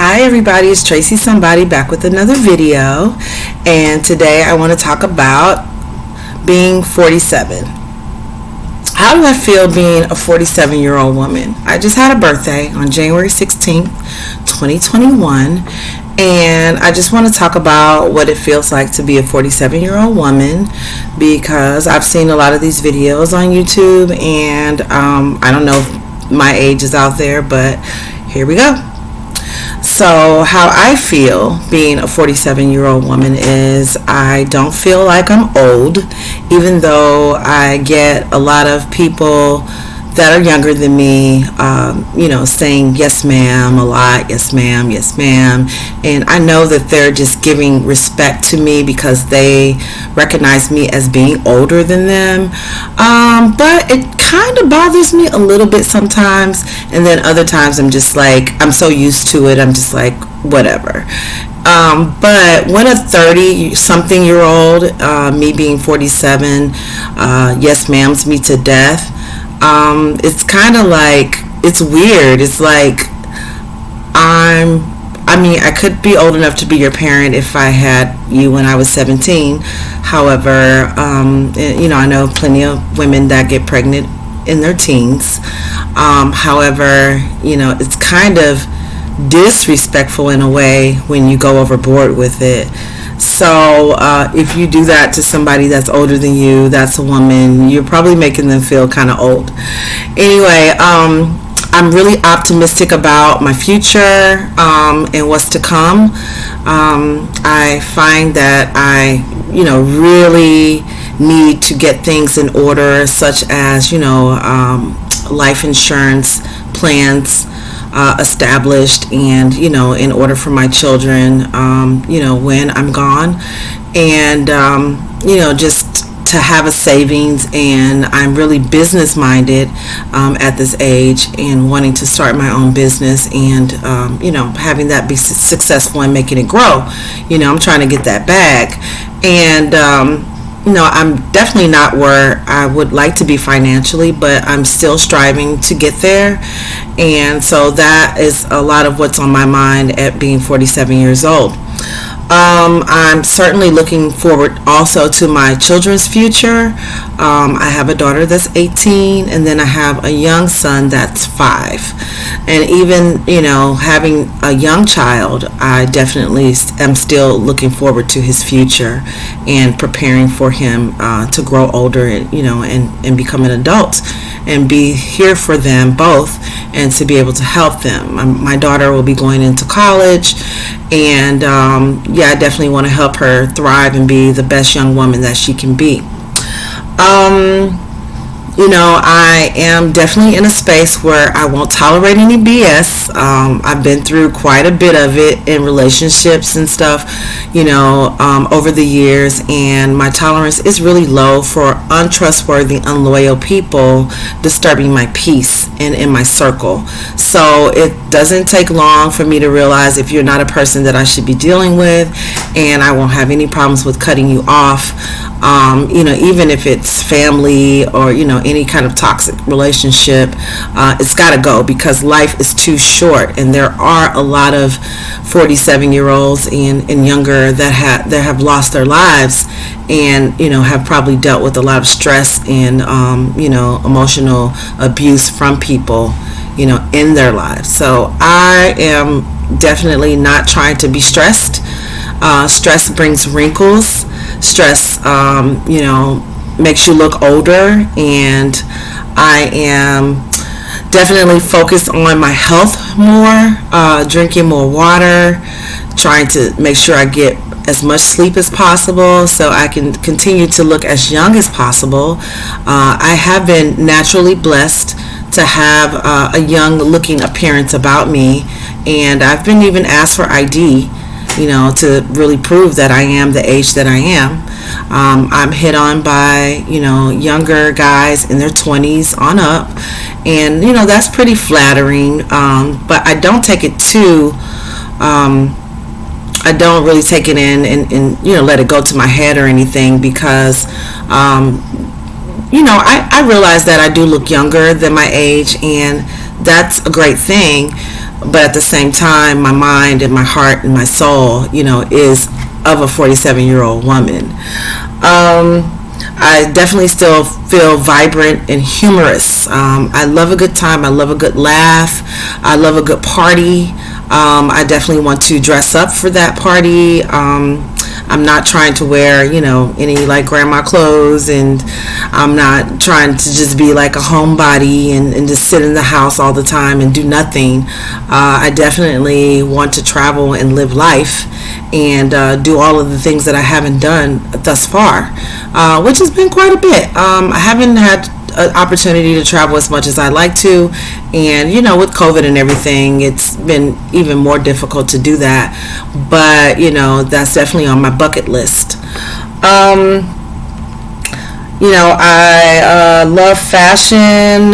Hi everybody, it's Tracysomebody back with another video, and today I want to talk about being 47. How do I feel being a 47-year-old woman? I just had a birthday on January 16th, 2021, and I just want to talk about what it feels like to be a 47-year-old woman, because I've seen a lot of these videos on YouTube, and I don't know if my age is out there, but here we go. So how I feel being a 47-year-old woman is I don't feel like I'm old, even though I get a lot of people that are younger than me, saying yes ma'am a lot, yes ma'am, and I know that they're just giving respect to me because they recognize me as being older than them, but it kind of bothers me a little bit sometimes, and then other times I'm just like, I'm so used to it, I'm just like, whatever. But when a 30-something-year-old, me being 47, yes ma'ams me to death, it's kind of like, it's weird. It's like I could be old enough to be your parent if I had you when I was 17. However, I know plenty of women that get pregnant in their teens. However, it's kind of disrespectful in a way when you go overboard with it. So if you do that to somebody that's older than you, that's a woman, you're probably making them feel kind of old. Anyway, I'm really optimistic about my future and what's to come. I find that I really need to get things in order, such as life insurance plans established, and in order for my children when I'm gone, and just to have a savings. And I'm really business minded at this age, and wanting to start my own business, and having that be successful and making it grow. I'm trying to get that bag, and I'm definitely not where I would like to be financially, but I'm still striving to get there. And so that is a lot of what's on my mind at being 47 years old. I'm certainly looking forward also to my children's future. I have a daughter that's 18, and then I have a young son that's 5. And even, having a young child, I definitely am still looking forward to his future and preparing for him to grow older and become an adult, and be here for them both, and to be able to help them. My daughter will be going into college, and I definitely want to help her thrive and be the best young woman that she can be. I am definitely in a space where I won't tolerate any BS. I've been through quite a bit of it in relationships and stuff, over the years, and my tolerance is really low for untrustworthy, unloyal people disturbing my peace and in my circle. So it doesn't take long for me to realize if you're not a person that I should be dealing with, and I won't have any problems with cutting you off. Even if it's family or any kind of toxic relationship, it's got to go, because life is too short, and there are a lot of 47-year-olds and younger that have lost their lives, and have probably dealt with a lot of stress and emotional abuse from people in their lives. So I am definitely not trying to be stressed. Stress brings wrinkles. Stress makes you look older, and I am definitely focused on my health more, drinking more water, trying to make sure I get as much sleep as possible so I can continue to look as young as possible. I have been naturally blessed to have a young looking appearance about me, and I've been even asked for ID, to really prove that I am the age that I am. I'm hit on by, younger guys in their 20s on up, and, that's pretty flattering, but I don't take it too, I don't really take it in and let it go to my head or anything, because, I realize that I do look younger than my age, and that's a great thing. But at the same time, my mind and my heart and my soul, is of a 47-year-old woman. I definitely still feel vibrant and humorous. I love a good time. I love a good laugh. I love a good party. I definitely want to dress up for that party. I'm not trying to wear, any like grandma clothes, and I'm not trying to just be like a homebody and just sit in the house all the time and do nothing. I definitely want to travel and live life and do all of the things that I haven't done thus far, which has been quite a bit. I haven't had an opportunity to travel as much as I'd like to, and with COVID and everything, it's been even more difficult to do that, but that's definitely on my bucket list. I love fashion.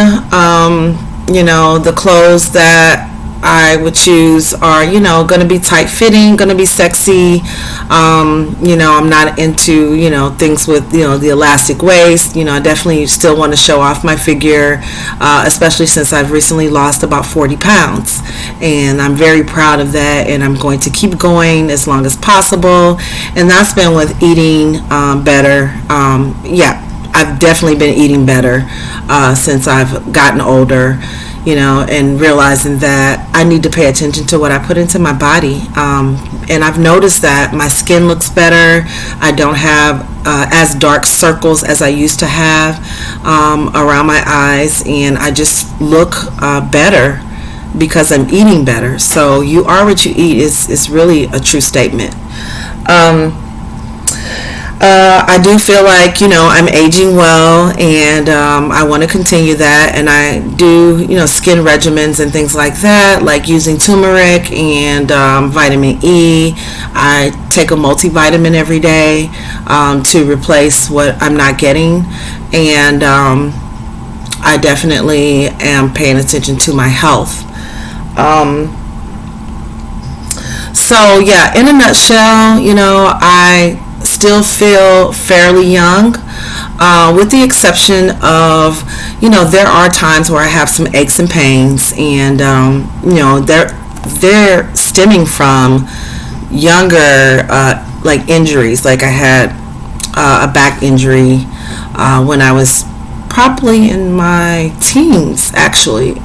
The clothes that I would choose are, going to be tight fitting, going to be sexy. I'm not into, things with, the elastic waist. I definitely still want to show off my figure, especially since I've recently lost about 40 pounds. And I'm very proud of that, and I'm going to keep going as long as possible. And that's been with eating better. I've definitely been eating better since I've gotten older. And realizing that I need to pay attention to what I put into my body. And I've noticed that my skin looks better. I don't have as dark circles as I used to have around my eyes, and I just look better because I'm eating better. So you are what you eat is really a true statement. I do feel like, I'm aging well, and I want to continue that, and I do, skin regimens and things like that, like using turmeric and vitamin E. I take a multivitamin every day to replace what I'm not getting, and I definitely am paying attention to my health. So, yeah, in a nutshell, I still feel fairly young, with the exception of, there are times where I have some aches and pains, and they're stemming from younger like injuries. Like I had a back injury when I was probably in my teens, actually,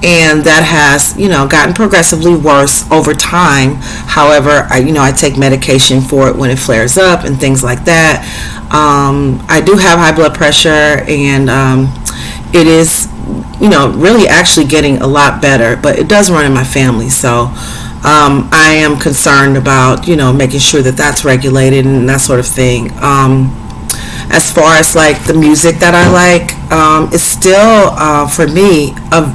and that has gotten progressively worse over time. However, I take medication for it when it flares up and things like that. I do have high blood pressure, and it is really actually getting a lot better, but it does run in my family, so I am concerned about making sure that that's regulated and that sort of thing. As far as like the music that I like, it's still for me a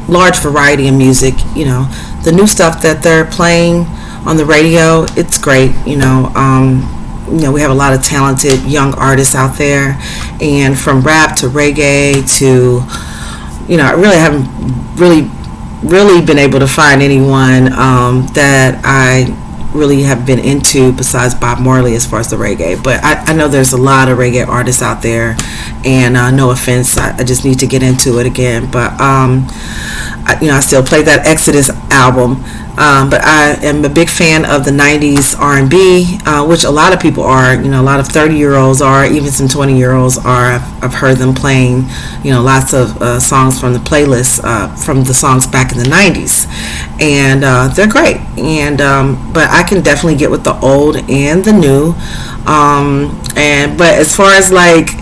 large variety of music. The new stuff that they're playing on the radio, it's great. We have a lot of talented young artists out there, and from rap to reggae to I really haven't really been able to find anyone that I really have been into besides Bob Marley as far as the reggae, but I know there's a lot of reggae artists out there, and no offense, I just need to get into it again, but I still play that Exodus album, but I am a big fan of the 90s R&B, which a lot of people are. A lot of 30-year-olds are, even some 20-year-olds are. I've heard them playing lots of songs from the playlist from the songs back in the 90s, and they're great, and but I can definitely get with the old and the new, but as far as like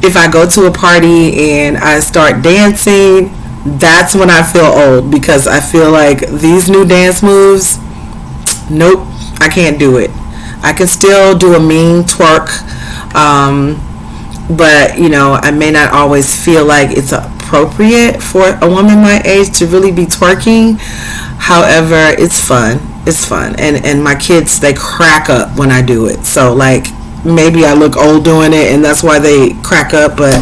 if I go to a party and I start dancing, that's when I feel old, because I feel like these new dance moves, nope, I can't do it. I can still do a mean twerk, but I may not always feel like it's appropriate for a woman my age to really be twerking. However, it's fun, and my kids, they crack up when I do it, so like maybe I look old doing it and that's why they crack up, but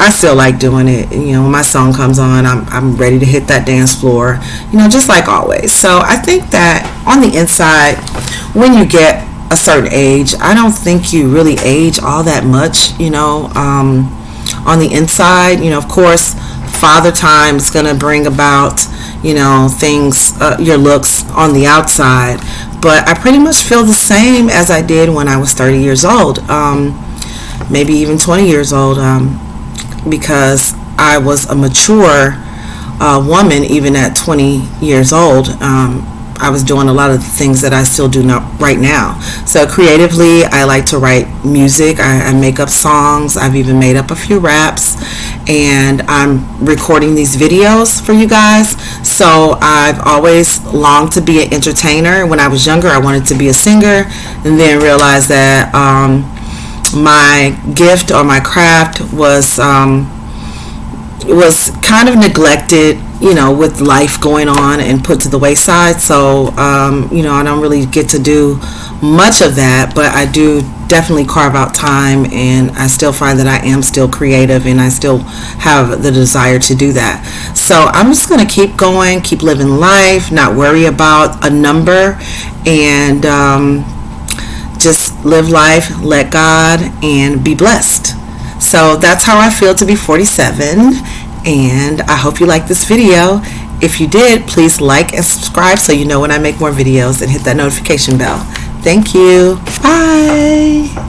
I still like doing it. When my song comes on, I'm ready to hit that dance floor, just like always. So I think that on the inside, when you get a certain age, I don't think you really age all that much, on the inside. Of course, Father time is going to bring about, things, your looks on the outside. But I pretty much feel the same as I did when I was 30 years old, maybe even 20 years old, because I was a mature woman even at 20 years old. I was doing a lot of the things that I still do not right now. So creatively, I like to write music. I make up songs. I've even made up a few raps, and I'm recording these videos for you guys. So I've always longed to be an entertainer. When I was younger, I wanted to be a singer, and then realized that my gift or my craft was kind of neglected, with life going on, and put to the wayside. So, I don't really get to do much of that, but I do definitely carve out time, and I still find that I am still creative, and I still have the desire to do that. So I'm just going to keep going, keep living life, not worry about a number, and just live life, let God, and be blessed. So that's how I feel to be 47, and I hope you like this video. If you did, please like and subscribe so you know when I make more videos, and hit that notification bell. Thank you. Bye.